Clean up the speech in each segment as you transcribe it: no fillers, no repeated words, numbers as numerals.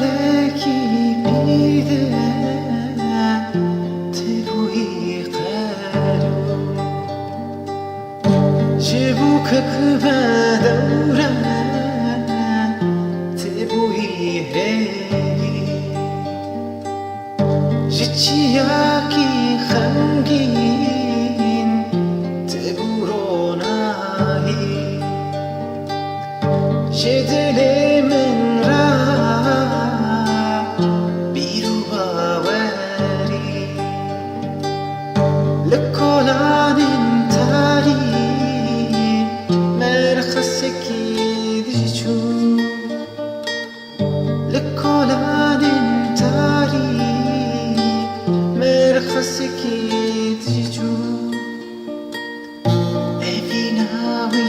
ملکی بیده تبوی قلو جبو کک بدوره تبوی هی جچیاکی خمگین تبو رونایی جدل من را بیرو باوری لکلان تاری مرخصکی دیجو لکلان تاری مرخصکی دیجو evinawi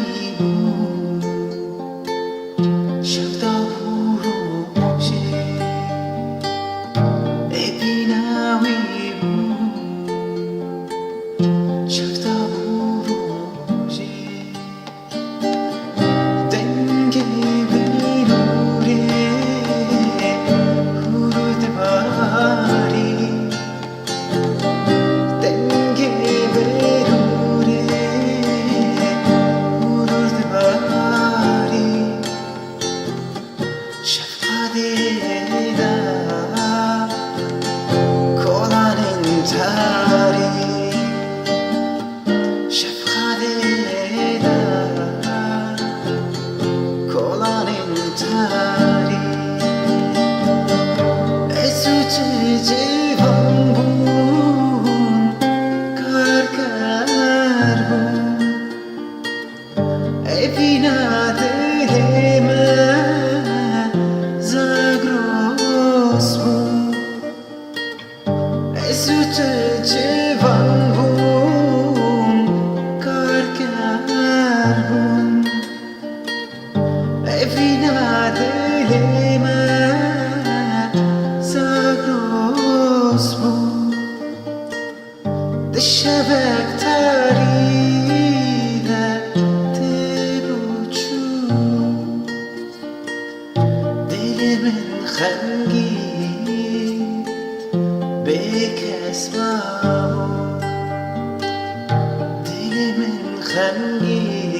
شفتا بروشه evinawi شفتا بروشه denge belure hurud bari denge belure hurud bari şefkadeda kolanın tari şefkadeda kolanın tari esuçe civan bun kar bun evina deleme zagros bun esuçe civan bun kar bun evina deleme zagros bun دشبک تاریده تبوچو دل من خنگی بکس مامو دل من خنگی